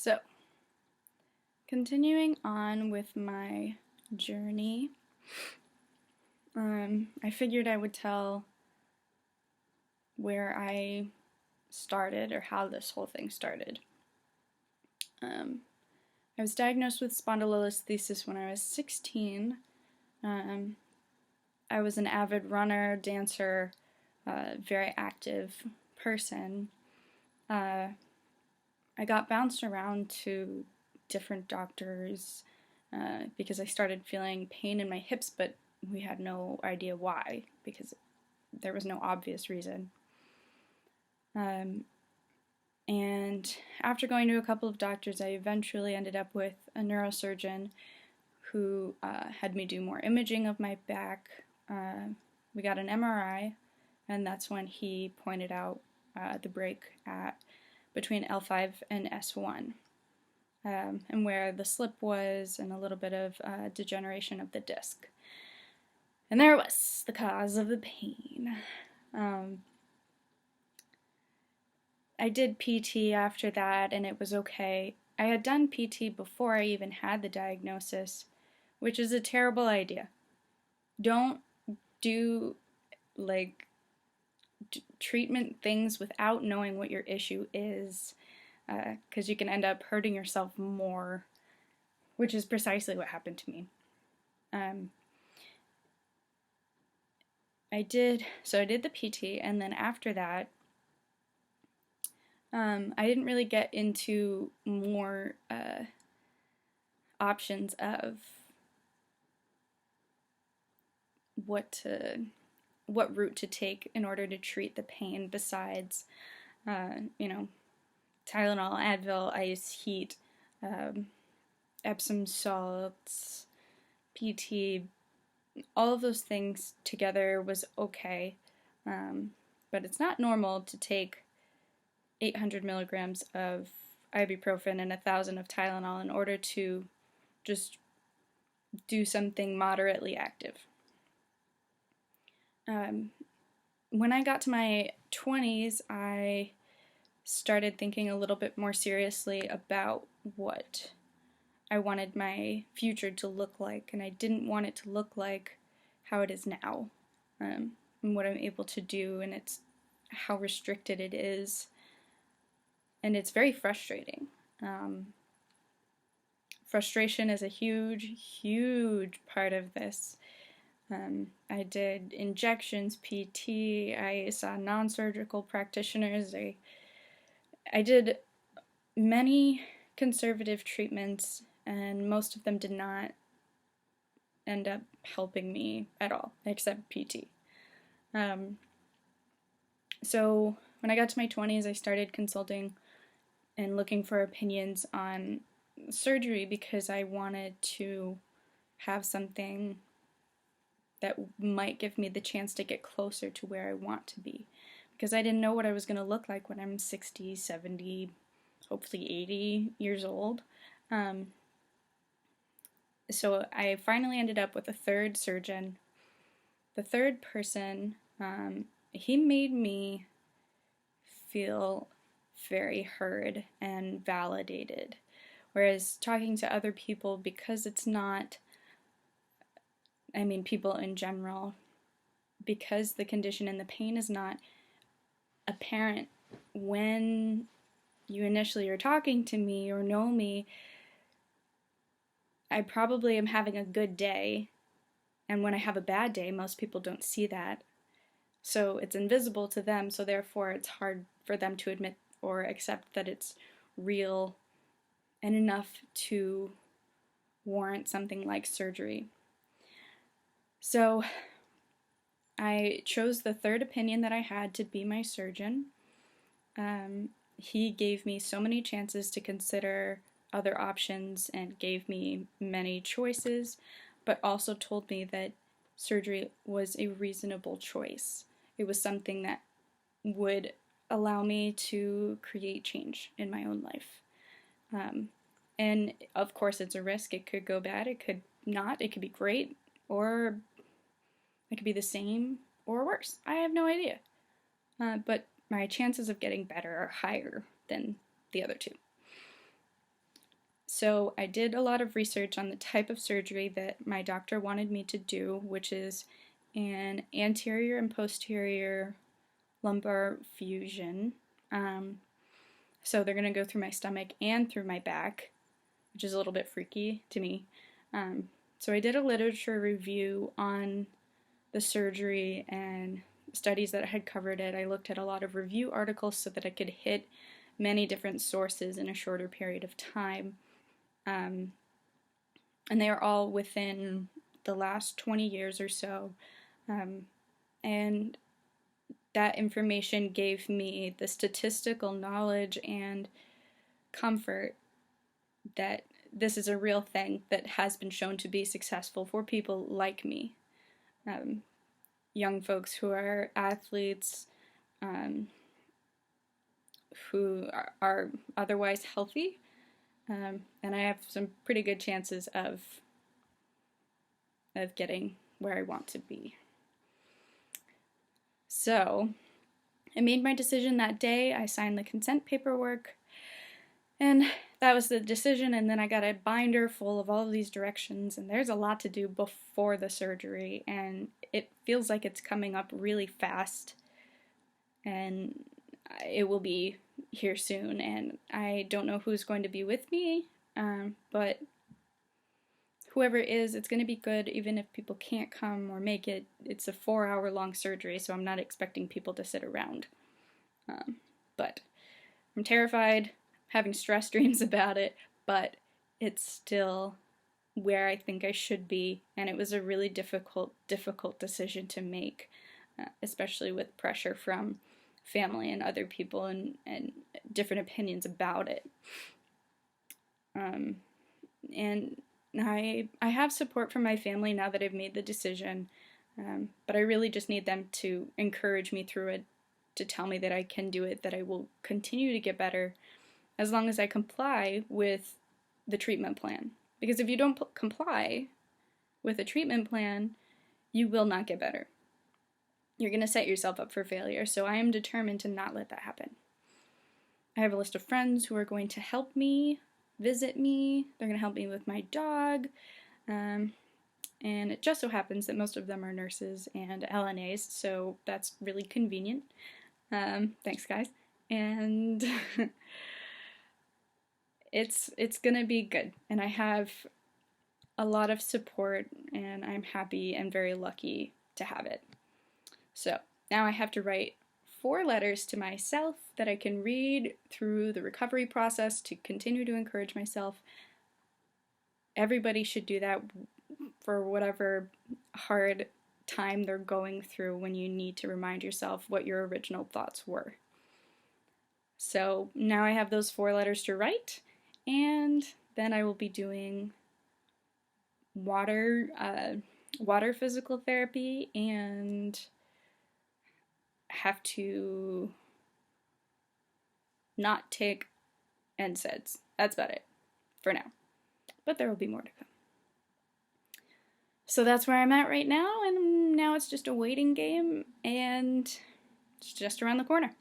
So, continuing on with my journey, I figured I would tell where I started or how this whole thing started. I was diagnosed with spondylolisthesis when I was 16. I was an avid runner, dancer, very active person. I got bounced around to different doctors because I started feeling pain in my hips, but we had no idea why because there was no obvious reason. And after going to a couple of doctors, I eventually ended up with a neurosurgeon who had me do more imaging of my back. We got an MRI, and that's when he pointed out the break at between L5 and S1, and where the slip was, and a little bit of degeneration of the disc. And there it was, the cause of the pain. I did PT after that, and it was okay. I had done PT before I even had the diagnosis, which is a terrible idea. Don't do, treatment things without knowing what your issue is, because you can end up hurting yourself more, which is precisely what happened to me. I did the PT, and then after that, I didn't really get into more options of what route to take in order to treat the pain besides, Tylenol, Advil, ice, heat, Epsom salts, PT. All of those things together was okay, but it's not normal to take 800 milligrams of ibuprofen and 1,000 of Tylenol in order to just do something moderately active. When I got to my 20s, I started thinking a little bit more seriously about what I wanted my future to look like, and I didn't want it to look like how it is now, and what I'm able to do, and it's how restricted it is, and it's very frustrating. Frustration is a huge part of this. I did injections, PT, I saw non-surgical practitioners, I did many conservative treatments, and most of them did not end up helping me at all, except PT. So when I got to my 20s, I started consulting and looking for opinions on surgery because I wanted to have something that might give me the chance to get closer to where I want to be. Because I didn't know what I was going to look like when I'm 60, 70, hopefully 80 years old. So I finally ended up with a third surgeon. The third person, he made me feel very heard and validated. Whereas talking to other people, because it's not, people in general, because the condition and the pain is not apparent when you initially are talking to me or know me, I probably am having a good day, and when I have a bad day, most people don't see that. So it's invisible to them, so therefore it's hard for them to admit or accept that it's real and enough to warrant something like surgery. So I chose the third opinion that I had to be my surgeon. He gave me so many chances to consider other options and gave me many choices, but also told me that surgery was a reasonable choice. It was something that would allow me to create change in my own life. And of course it's a risk. It could go bad, it could not, it could be great, or it could be the same or worse. I have no idea. But my chances of getting better are higher than the other two. So I did a lot of research on the type of surgery that my doctor wanted me to do, which is an anterior and posterior lumbar fusion. So they're going to go through my stomach and through my back, which is a little bit freaky to me. So I did a literature review on the surgery and studies that had covered it. I looked at a lot of review articles so that I could hit many different sources in a shorter period of time. And they are all within the last 20 years or so. And that information gave me the statistical knowledge and comfort that this is a real thing that has been shown to be successful for people like me. Young folks who are athletes, who are otherwise healthy, and I have some pretty good chances of getting where I want to be. So I made my decision that day. I signed the consent paperwork, and that was the decision. And then I got a binder full of all of these directions, and there's a lot to do before the surgery, and it feels like it's coming up really fast, and it will be here soon. And I don't know who's going to be with me, but whoever it is, it's going to be good even if people can't come or make it. It's a 4-hour-long surgery, so I'm not expecting people to sit around. But I'm terrified, having stress dreams about it, but it's still where I think I should be, and it was a really difficult decision to make, especially with pressure from family and other people and different opinions about it. And I have support from my family now that I've made the decision, but I really just need them to encourage me through it, to tell me that I can do it, that I will continue to get better as long as I comply with the treatment plan. Because if you don't comply with a treatment plan, you will not get better. You're going to set yourself up for failure, so I am determined to not let that happen. I have a list of friends who are going to help me, visit me. They're going to help me with my dog, and it just so happens that most of them are nurses and LNAs, so that's really convenient. Thanks, guys. And it's going to be good, and I have a lot of support, and I'm happy and very lucky to have it. So now I have to write 4 letters to myself that I can read through the recovery process to continue to encourage myself. Everybody should do that for whatever hard time they're going through, when you need to remind yourself what your original thoughts were. So now I have those 4 letters to write, and then I will be doing water physical therapy, and have to not take NSAIDs. That's about it for now, but there will be more to come. So that's where I'm at right now, and now it's just a waiting game, and it's just around the corner.